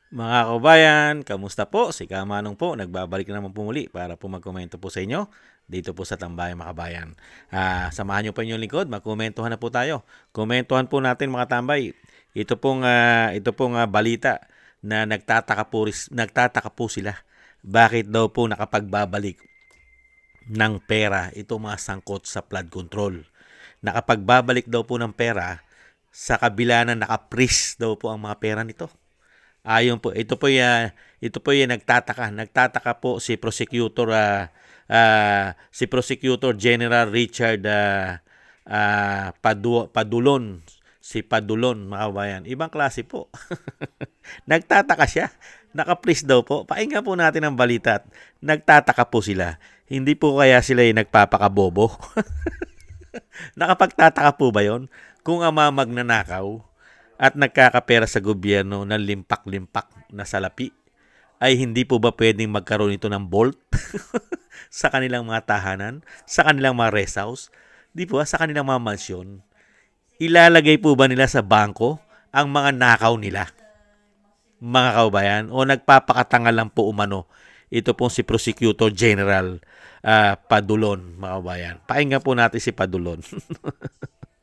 Mga kabayan, kamusta po? Si Kamanong po, nagbabalik na naman po muli para po magkomento po sa inyo dito po sa Tambayang Makabayan. Samahan niyo pa inyong lingkod, magkomentuhan na po tayo. Komentuhan po natin mga tambay. Ito pong balita na nagtataka po sila. Bakit daw po nakapagbabalik ng pera ito mga sangkot sa flood control? Nakapagbabalik daw po ng pera sa kabila na naka-freeze daw po ang mga pera nito. Ayon po, ito po yung nagtataka po si Prosecutor General Richard Padulon, si Padulon mga kabayan. Ibang klase po. Nagtataka siya. Naka-please daw po. Pakinggan po natin ang balita. Nagtataka po sila. Hindi po kaya sila yung nagpapakabobo? Nakapagtataka po ba yon? Kung ang mga magnanakaw at nagkakapera sa gobyerno ng limpak-limpak na salapi, ay hindi po ba pwedeng magkaroon ito ng bolt sa kanilang mga tahanan, sa kanilang mga rest house, di po sa kanilang mga mansyon? Ilalagay po ba nila sa bangko ang mga nakaw nila, mga kaubayan? O nagpapakatanga lang po umano ito pong si Prosecutor General Padulon, mga kaubayan? Pakinggan po natin si Padulon.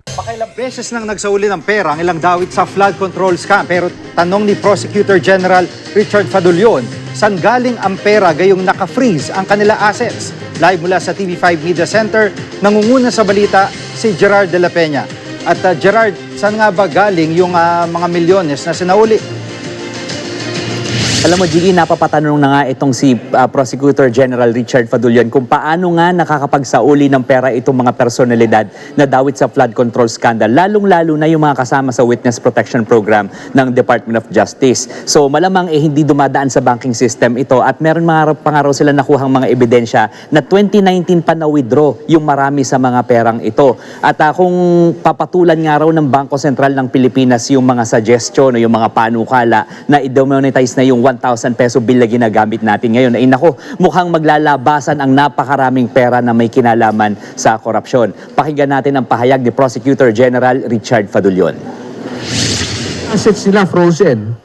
Pakailang beses nang nagsauli ng pera ang ilang dawit sa flood control scam. Pero tanong ni Prosecutor General Richard Fadulion, saan galing ang pera gayong naka-freeze ang kanila assets? Live mula sa TV5 Media Center, nangunguna sa balita si Gerard de la Peña. At Gerard, saan nga ba galing yung mga milyones na sinauli? Alam mo, Jiggy, napapatanong na nga itong si Prosecutor General Richard Fadulion kung paano nga nakakapagsauli ng pera itong mga personalidad na dawit sa flood control scandal, lalong-lalo na yung mga kasama sa Witness Protection Program ng Department of Justice. So malamang hindi dumadaan sa banking system ito at meron pa nga raw sila nakuhang mga ebidensya na 2019 pa na-withdraw yung marami sa mga perang ito. At kung papatulan nga raw ng Bangko Sentral ng Pilipinas yung mga suggestion o yung mga panukala na i-demonetize na yung 1,000 peso bill na ginagamit natin ngayon, ay nako, mukhang maglalabasan ang napakaraming pera na may kinalaman sa korupsyon. Pakinggan natin ang pahayag ni Prosecutor General Richard Fadulion. Assets nila frozen.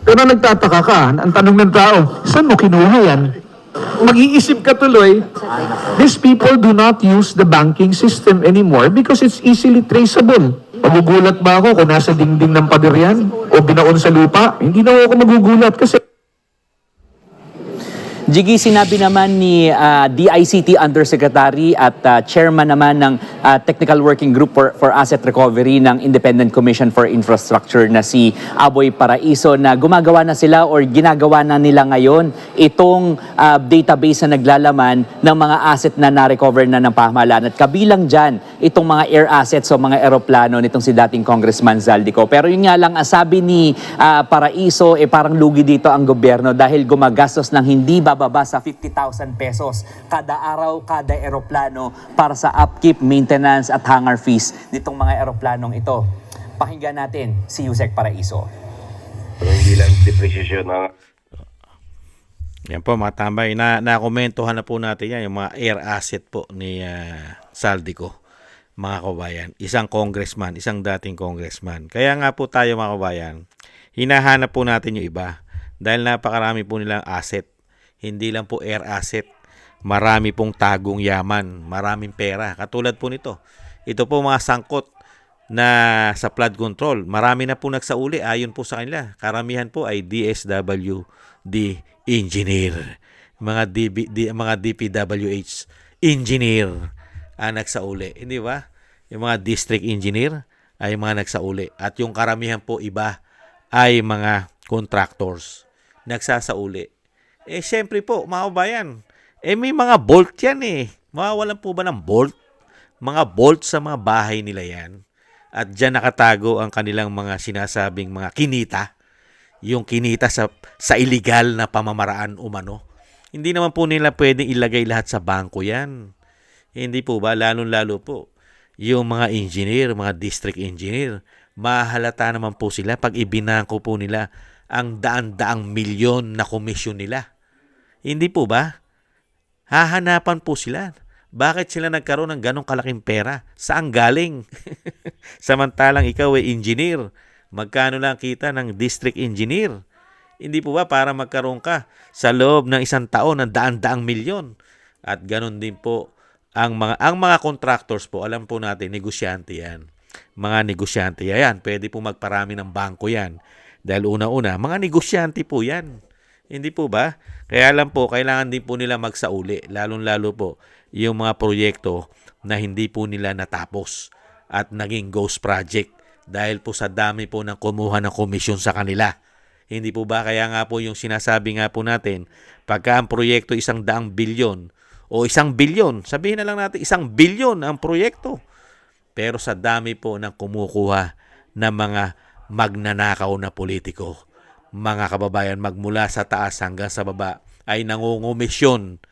Pero nagtataka ka, ang tanong ng tao, saan mo kinuha yan? Mag-iisip ka tuloy, these people do not use the banking system anymore because it's easily traceable. Magugulat ba ako kung nasa dingding ng pader yan? O binaon sa lupa? Hindi na ako magugulat kasi Jiggy, sinabi naman ni DICT Undersecretary at Chairman naman ng Technical Working Group for Asset Recovery ng Independent Commission for Infrastructure na si Aboy Paraiso na gumagawa na sila or ginagawa na nila ngayon itong database na naglalaman ng mga asset na na-recover na ng pamahalaan. At kabilang dyan, itong mga air assets o mga eroplano nitong si dating Congressman Zaldico. Pero yun nga lang, sabi ni Paraiso, parang lugi dito ang gobyerno dahil gumagastos ng hindi bababa sa 50,000 pesos kada araw, kada eroplano para sa upkeep, maintenance at hangar fees nitong mga eroplanong ito. Pakinggan natin si Yusek Paraiso. Pero hindi lang depreciation ng Yan po mga tambay, nakomentuhan na po natin yan, yung mga air asset po ni Zaldico, mga kabayan. Isang congressman, isang dating congressman. Kaya nga po tayo mga kabayan, hinahanap po natin yung iba dahil napakarami po nilang asset. Hindi lang po air asset, marami pong tagong yaman, maraming pera. Katulad po nito, ito po mga sangkot na sa flood control. Marami na po nagsauli ayon po sa kanila. Karamihan po ay DSWD engineer, mga DPWH engineer ang nagsauli. Hindi ba? Yung mga district engineer ay mga nagsauli. At yung karamihan po iba ay mga contractors nagsasauli. Siyempre po, mga kabayan, may mga bolt yan Mawawalan po ba ng bolt? Mga bolt sa mga bahay nila yan. At dyan nakatago ang kanilang mga sinasabing mga kinita. Yung kinita sa illegal na pamamaraan umano. Hindi naman po nila pwedeng ilagay lahat sa bangko yan. Hindi po ba? Lalo-lalo po. Yung mga engineer, mga district engineer, mahalata naman po sila pag ibinangko po nila ang daan-daang milyon na komisyon nila. Hindi po ba? Hahanapan po sila. Bakit sila nagkaroon ng ganong kalaking pera? Saan galing? Samantalang ikaw ay engineer. Magkano lang kita ng district engineer? Hindi po ba para magkaroon ka sa loob ng isang taon ng daan-daang milyon? At ganun din po ang mga contractors po, alam po natin, negosyante yan. Mga negosyante yan. Pwede po magparami ng bangko yan. Dahil una-una, mga negosyante po yan. Hindi po ba? Kaya lang po, kailangan din po nila magsauli. Lalong-lalo po yung mga proyekto na hindi po nila natapos at naging ghost project dahil po sa dami po ng kumuha ng komisyon sa kanila. Hindi po ba? Kaya nga po yung sinasabi nga po natin, pagka ang proyekto 100 bilyon o 1 bilyon, sabihin na lang natin 1 bilyon ang proyekto. Pero sa dami po ng kumukuha ng mga magnanakaw na politiko, mga kababayan, magmula sa taas hanggang sa baba ay nangungumisyon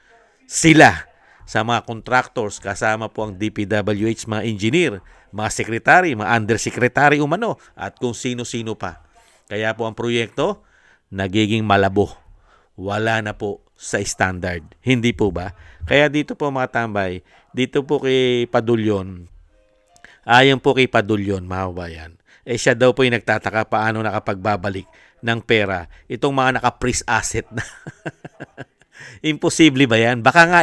sila sa mga contractors, kasama po ang DPWH, mga engineer, mga secretary, mga undersecretary umano, at kung sino-sino pa. Kaya po ang proyekto nagiging malabo. Wala na po sa standard. Hindi po ba? Kaya dito po mga tambay, dito po kay Padulyon, ayon po kay Padulyon, mga kabayan, siya daw po yung nagtataka paano nakapagbabalik ng pera itong mga naka-freeze asset na. Imposible ba yan? Baka nga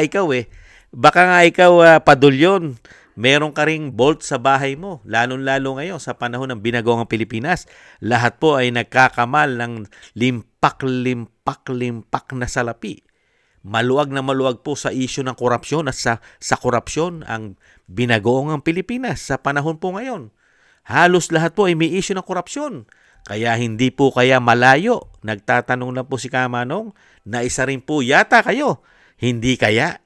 ikaw Padulyon, meron ka ring bolt sa bahay mo, lalong-lalo ngayon sa panahon ng binagoong Pilipinas. Lahat po ay nagkakamal ng limpak na salapi. Maluwag na maluwag po sa isyu ng korupsyon at sa korupsyon ang binagoong Pilipinas sa panahon po ngayon. Halos lahat po ay may isyu ng korupsyon. Kaya hindi po kaya malayo. Nagtatanong lang po si Kamanong na isa rin po yata kayo. Hindi kaya?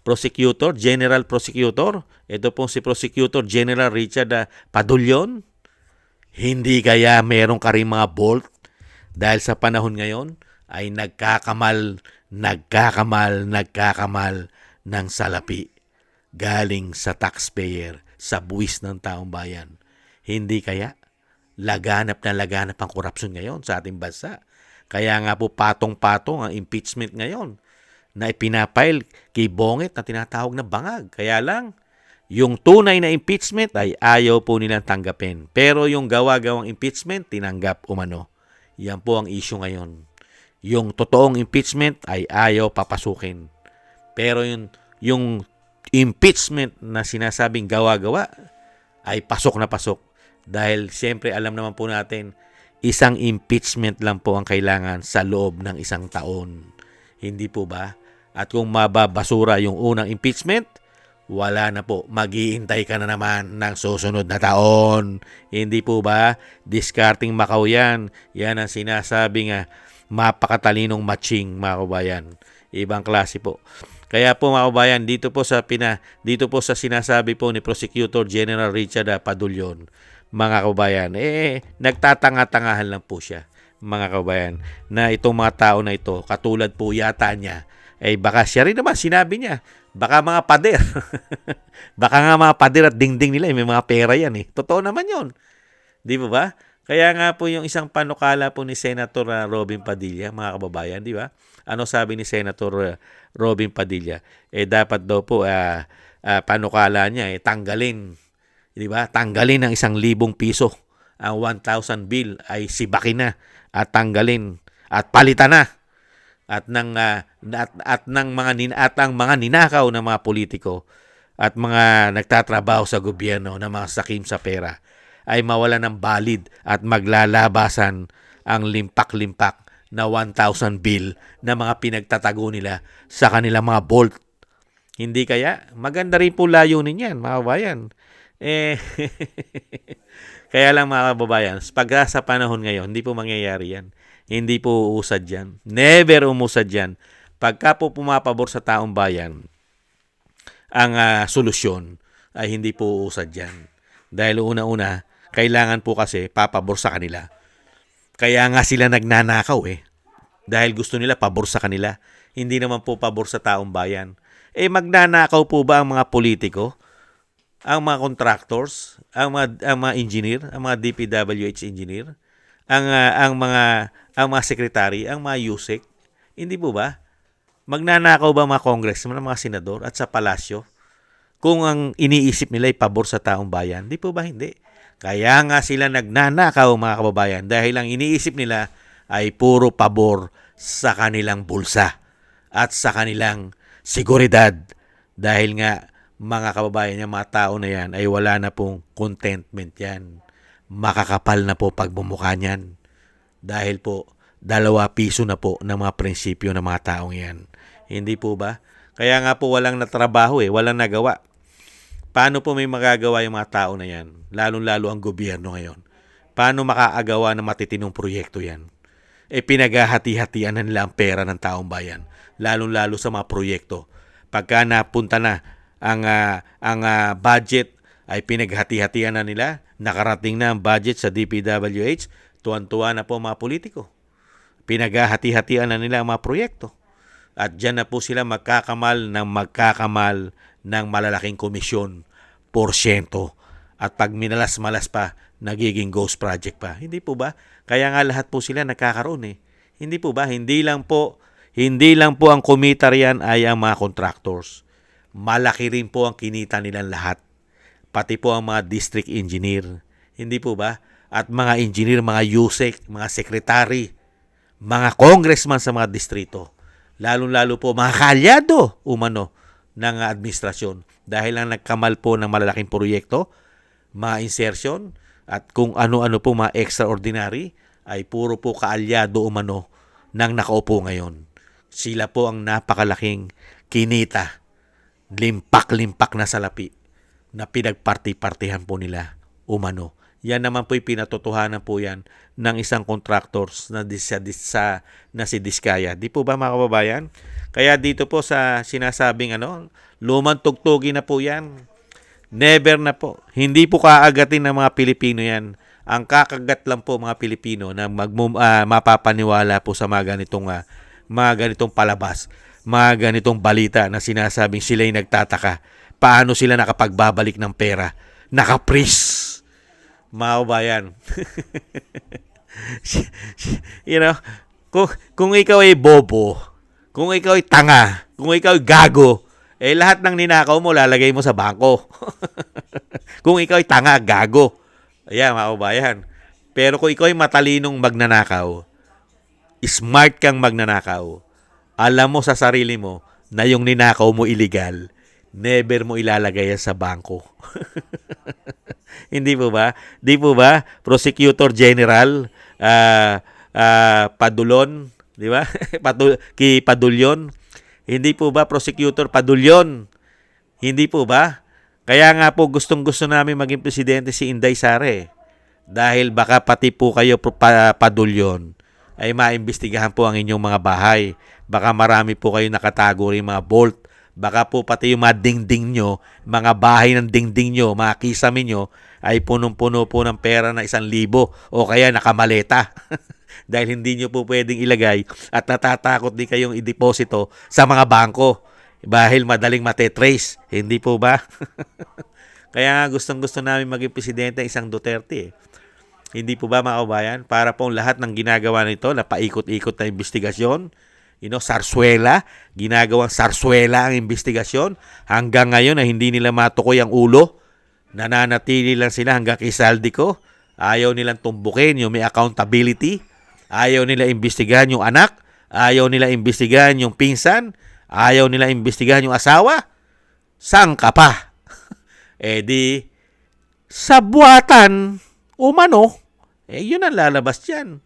Prosecutor, General Prosecutor, ito pong si Prosecutor General Richard Padulyon. Hindi kaya meron ka rin mga bolt dahil sa panahon ngayon ay nagkakamal ng salapi galing sa taxpayer, sa buwis ng taong bayan. Hindi kaya laganap ang korupsyon ngayon sa ating bansa. Kaya nga po patong-patong ang impeachment ngayon na ipinapile kay Bonget na tinatawag na bangag. Kaya lang, yung tunay na impeachment ay ayaw po nilang tanggapin. Pero yung gawa-gawang impeachment, tinanggap umano. Yan po ang issue ngayon. Yung totoong impeachment ay ayaw papasukin. Pero yung impeachment na sinasabing gawa-gawa ay pasok na pasok. Dahil siyempre alam naman po natin, isang impeachment lang po ang kailangan sa loob ng 1 taon. Hindi po ba? At kung mababasura yung unang impeachment, wala na po. Maghihintay ka na naman ng susunod na taon. Hindi po ba? Discarding Macau yan. Yan ang sinasabing mapakatalinong matching, mga kabayan. Ibang klase po. Kaya po mga kabayan, dito po sa sinasabi po ni Prosecutor General Richard Padulyon, mga kabayan, nagtatanga-tangahan lang po siya, mga kabayan, na itong mga tao na ito, katulad po yata niya, baka siya rin naman, sinabi niya, baka mga pader, baka nga mga pader at dingding nila, may mga pera yan Totoo naman yon, di ba? Kaya nga po yung isang panukala po ni Senator Robin Padilla, mga kababayan, di ba? Ano sabi ni Senator Robin Padilla? Dapat daw po panukala niya tanggalin, di ba? Tanggalin ng 1,000 piso. Ang 1,000 bill ay sibakin na at tanggalin at palitan na. At ang mga ninakaw na mga politiko at mga nagtatrabaho sa gobyerno na mga sakim sa pera ay mawala ng valid at maglalabasan ang limpak-limpak na 1,000 bill na mga pinagtatago nila sa kanilang mga vault. Hindi kaya? Maganda rin po layunin yan, mga kababayan. Kaya lang mga kababayan, pag sa panahon ngayon, hindi po mangyayari yan. Hindi po uusad yan. Never umusad yan. Pagka po pumapabor sa taong bayan, ang solusyon ay hindi po uusad yan. Dahil una-una, kailangan po kasi papabor sa kanila. Kaya nga sila nagnanakaw Dahil gusto nila pabor sa kanila. Hindi naman po pabor sa taong bayan. Magnanakaw po ba ang mga politiko? Ang mga contractors? Ang mga engineer? Ang mga DPWH engineer? Ang mga secretary? Ang mga USEC? Hindi po ba? Magnanakaw ba mga congressman, mga senador at sa palasyo? Kung ang iniisip nila ay pabor sa taong bayan, di po ba hindi? Kaya nga sila nagnanakaw mga kababayan dahil ang iniisip nila ay puro pabor sa kanilang bulsa at sa kanilang seguridad. Dahil nga, mga kababayan niya, mga tao na yan, ay wala na pong contentment yan. Makakapal na po pagbumuka niyan. Dahil po, 2 piso na po ng mga prinsipyo ng mga taong yan. Hindi po ba? Kaya nga po walang natrabaho walang nagawa. Paano po may magagawa yung mga tao na yan? Lalong-lalo ang gobyerno ngayon. Paano makaagawa ng matitinong proyekto yan? Pinaghahati-hatian na nila ang pera ng taong bayan. Lalong-lalo sa mga proyekto. Pagka napunta na ang budget ay pinaghati-hatian na nila, nakarating na ang budget sa DPWH, tuwan-tuwa na po mga politiko. Pinaghahati-hatian na nila ang mga proyekto. At dyan na po sila magkakamal ng malalaking komisyon, porsyento. At pag minalas-malas pa, nagiging ghost project pa. Hindi po ba? Kaya nga lahat po sila nagkakaroon Hindi po ba? Hindi lang po ang kumita riyan ay ang mga contractors. Malaki rin po ang kinita nilang lahat. Pati po ang mga district engineer. Hindi po ba? At mga engineer, mga USEC, mga secretary, mga congressman sa mga distrito. Lalong-lalo po mga kalyado umano ng administrasyon. Dahil lang nagkamal po ng malalaking proyekto, mga insertion, at kung ano-ano po mga extraordinary, ay puro po kaalyado umano ng nakaupo ngayon. Sila po ang napakalaking kinita, limpak-limpak na salapi na pinagparti-partihan po nila umano. Yan naman po'y pinatotohanan po yan ng isang contractors na si Diskaya. Di po ba mga kababayan? Kaya dito po sa sinasabing lumang tugtugi na po yan. Never na po. Hindi po kaagatin ng mga Pilipino yan. Ang kakagat lang po mga Pilipino na mapapaniwala po sa mga ganitong palabas, mga ganitong balita na sinasabing sila'y nagtataka. Paano sila nakapagbabalik ng pera? Nakapris. Mga kabayan. Kung ikaw ay bobo, kung ikaw ay tanga, kung ikaw ay gago, lahat ng ninakaw mo lalagay mo sa bangko. Kung ikaw ay tanga, gago. Ayan, mga kabayan. Pero kung ikaw ay matalinong magnanakaw, smart kang magnanakaw, alam mo sa sarili mo na yung ninakaw mo illegal, never mo ilalagay yan sa bangko. Hindi po ba? Di po ba? Prosecutor General Padulon, di ba? Padulyon. Hindi po ba Prosecutor Padulyon? Hindi po ba? Kaya nga po gustong-gusto namin maging presidente si Inday Sara dahil baka pati po kayo Padulyon ay maimbestigahan po ang inyong mga bahay. Baka marami po kayo nakatago rin mga vault. Baka po pati yung mga dingding nyo, mga bahay ng dingding nyo, mga kisame nyo, ay punong-puno po ng pera na 1,000 o kaya nakamaleta. Dahil hindi nyo po pwedeng ilagay at natatakot din kayong ideposito sa mga bangko dahil madaling matetrace. Hindi po ba? Kaya nga gustong-gusto namin maging presidente isang Duterte. Hindi po ba mga kabayan? Para pong lahat ng ginagawa nito na paikot-ikot na investigasyon, sarsuela, ginagawang sarsuela ang investigasyon. Hanggang ngayon na hindi nila matukoy ang ulo, nananatili lang sila hanggang kay Saldico. Ayaw nilang tumbukin yung may accountability. Ayaw nila imbestigahan yung anak. Ayaw nila imbestigahan yung pinsan. Ayaw nila imbestigahan yung asawa. Saan ka pa? Di, sa buwatan, umano, yun ang lalabas dyan.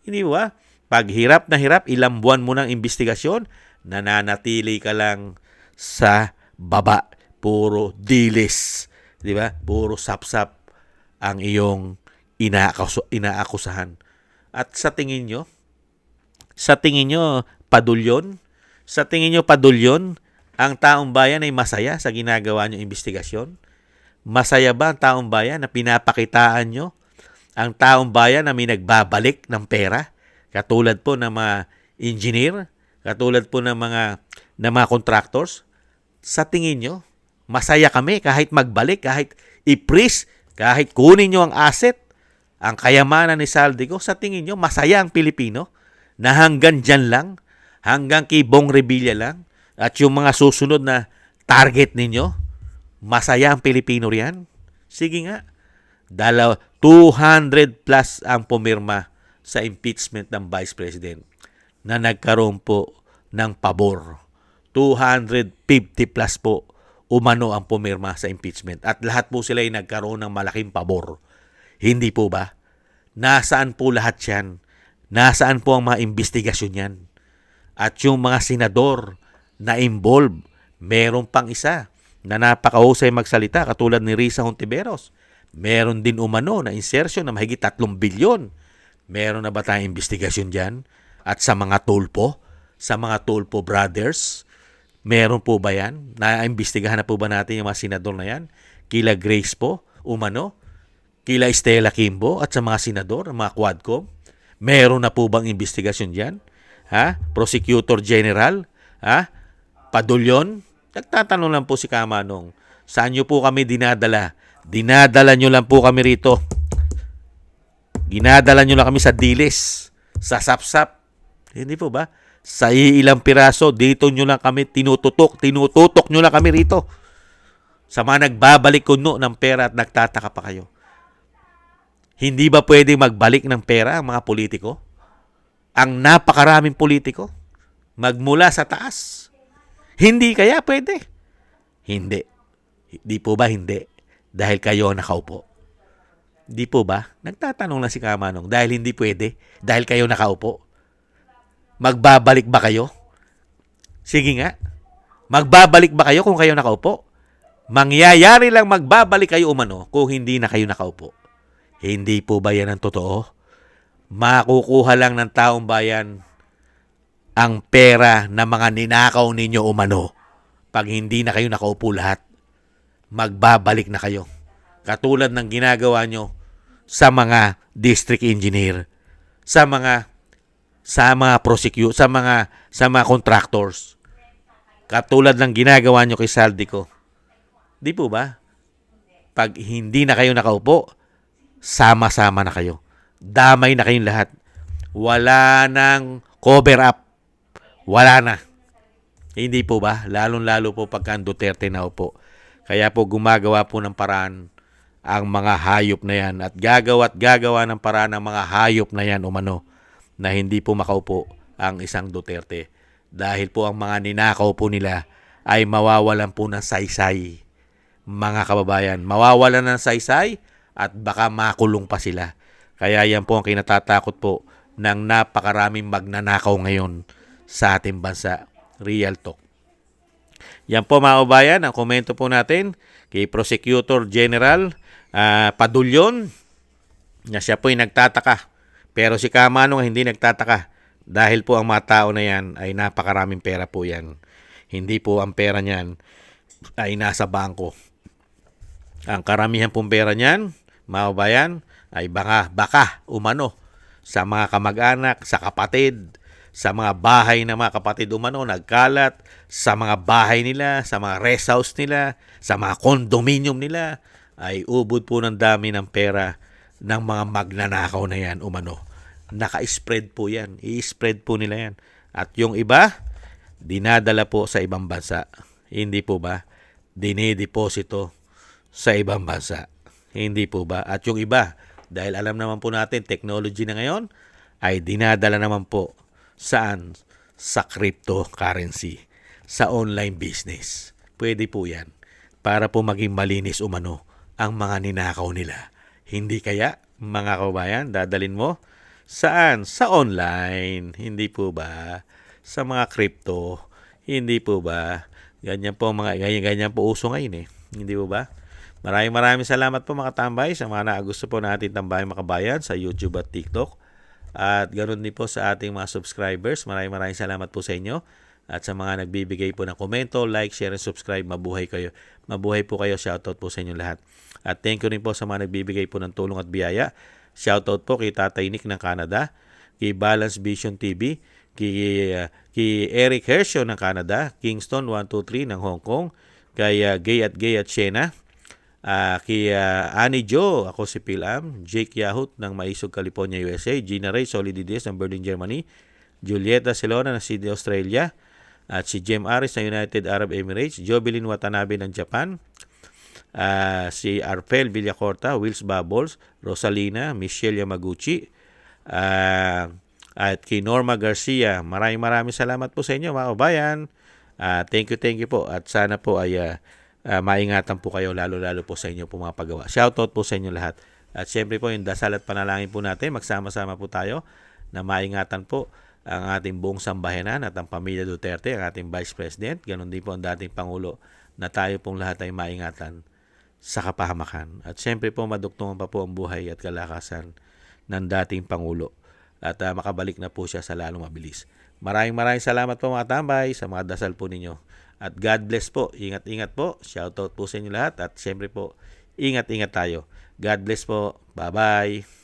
Hindi ba? Pag hirap na hirap, ilang buwan mo ng investigasyon, nananatili ka lang sa baba. Puro dilis. Di ba? Puro sapsap ang iyong inaakusahan. At sa tingin nyo, Padulyon, ang taong bayan ay masaya sa ginagawa nyo investigasyon? Masaya ba ang taong bayan na pinapakitaan nyo? Ang taong bayan na may nagbabalik ng pera? Katulad po ng mga engineer, katulad po ng mga contractors? Sa tingin nyo, masaya kami kahit magbalik, kahit i-freeze, kahit kunin nyo ang asset, ang kayamanan ni Saldico? Sa tingin nyo, masaya ang Pilipino na hanggang dyan lang, hanggang kay Bong Revilla lang, at yung mga susunod na target ninyo, masaya ang Pilipino riyan? Sige nga. 200 plus ang pumirma sa impeachment ng Vice President na nagkaroon po ng pabor. 250 plus po umano ang pumirma sa impeachment at lahat po sila ay nagkaroon ng malaking pabor. Hindi po ba? Nasaan po lahat yan? Nasaan po ang mga investigasyon yan? At yung mga senador na involved, meron pang isa na napakahusay magsalita katulad ni Risa Hontiveros. Meron din umano na insertion na mahigit 3 bilyon. Meron na ba tayong investigasyon dyan? At sa mga Tulpo, sa mga Tulpo brothers, meron po ba yan? Naimbestigahan na po ba natin yung mga senador na yan? Kila Grace po, umano? Kila Estela Kimbo at sa mga senador, mga Quadcom? Meron na po bang investigasyon dyan? Ha? Prosecutor General? Ha? Padulyon? Nagtatanong lang po si Kamanong, saan nyo po kami dinadala? Dinadala nyo lang po kami rito. Ginadala nyo lang kami sa dilis, sa sapsap. Hindi po ba? Sa ilang piraso, dito nyo lang kami tinututok nyo lang kami rito. Sa mga nagbabalik kuno ng pera at nagtataka pa kayo. Hindi ba pwede magbalik ng pera ang mga politiko? Ang napakaraming politiko? Magmula sa taas? Hindi kaya pwede? Hindi. Di po ba hindi? Dahil kayo nakaupo. Di po ba? Nagtatanong lang si Kamanong, dahil hindi pwede? Dahil kayo nakaupo? Magbabalik ba kayo? Sige nga. Magbabalik ba kayo kung kayo nakaupo? Mangyayari lang magbabalik kayo umano kung hindi na kayo nakaupo. Hindi po ba yan ang totoo? Makukuha lang ng taong bayan ang pera na mga ninakaw ninyo umano. Pag hindi na kayo nakaupo lahat, magbabalik na kayo. Katulad ng ginagawa nyo sa mga district engineer, sa mga contractors. Katulad ng ginagawa nyo kay Saldico. Di po ba? Pag hindi na kayo nakaupo, sama-sama na kayo. Damay na kayong lahat. Wala nang cover up. Wala na. Hindi po ba? Lalong-lalo po pagka Duterte na upo. Kaya po gumagawa po ng paraan ang mga hayop na yan. At gagawa ng paraan ang mga hayop na yan umano na hindi po makaupo ang isang Duterte. Dahil po ang mga ninakaw po nila ay mawawalan po ng saysay. Mga kababayan, mawawalan ng saysay at baka makulong pa sila. Kaya yan po ang kinatatakot po ng napakaraming magnanakaw ngayon sa ating bansa. Real talk. Yan po mga kababayan, ang komento po natin kay Prosecutor General Padulyon na siya po ay nagtataka. Pero si Kamanong hindi nagtataka dahil po ang mga tao na yan ay napakaraming pera po yan. Hindi po ang pera niyan ay nasa bangko. Ang karamihan pong pera niyan, mga kababayan, ay baka umano sa mga kamag-anak, sa kapatid, sa mga bahay ng mga kapatid umano, nagkalat, sa mga bahay nila, sa mga rest house nila, sa mga condominium nila, ay ubod po ng dami ng pera ng mga magnanakaw na yan umano. Naka-spread po yan. I-spread po nila yan. At yung iba, dinadala po sa ibang bansa. Hindi po ba? Dinideposito sa ibang bansa. Hindi po ba? At yung iba, dahil alam naman po natin, technology na ngayon, ay dinadala naman po saan? Sa cryptocurrency, sa online business. Pwede po yan. Para po maging malinis umano ang mga ninakaw nila. Hindi kaya, mga kabayan, dadalin mo? Saan? Sa online. Hindi po ba? Sa mga crypto. Hindi po ba? Ganyan po uso ngayon eh. Hindi po ba? Maraming salamat po mga tambay sa mga naagusto po natin tambay mga kabayan sa YouTube at TikTok. At ganoon din po sa ating mga subscribers. Maraming salamat po sa inyo. At sa mga nagbibigay po ng komento, like, share, and subscribe, mabuhay kayo. Mabuhay po kayo. Shoutout po sa inyo lahat. At thank you rin po sa mga nagbibigay po ng tulong at biyaya. Shoutout po kay Tatay Nick ng Canada, kay Balance Vision TV, kay Eric Hershaw ng Canada, Kingston 123 ng Hong Kong, kay Gay at Shena, kay Annie Jo, ako si Pilam, Jake Yahut ng Maisog, California, USA, Gina Ray Solidides ng Berlin, Germany, Julieta Celona ng Sydney, Australia, at si Jem Aris ng United Arab Emirates, Jovelyn Watanabe ng Japan, si Arfel Villacorta, Wills Bubbles, Rosalina, Michelle Yamaguchi, At kay Norma Garcia, maraming salamat po sa inyo mga kabayan. Thank you po at sana po ay maingatan po kayo lalo po sa inyo po mga paggawa. Shoutout po sa inyo lahat. At syempre po yung dasal at panalangin po natin, magsama-sama po tayo na maingatan po ang ating buong sambayanan at ang pamilya Duterte, ang ating Vice President, ganun din po ang dating Pangulo, na tayo pong lahat ay maingatan sa kapahamakan. At syempre po maduktungan pa po ang buhay at kalakasan ng dating Pangulo at makabalik na po siya sa lalong mabilis. Maraming salamat po mga tambay sa mga dasal po ninyo. At God bless po. Ingat-ingat po. Shoutout po sa inyo lahat. At syempre po, ingat-ingat tayo. God bless po. Bye-bye.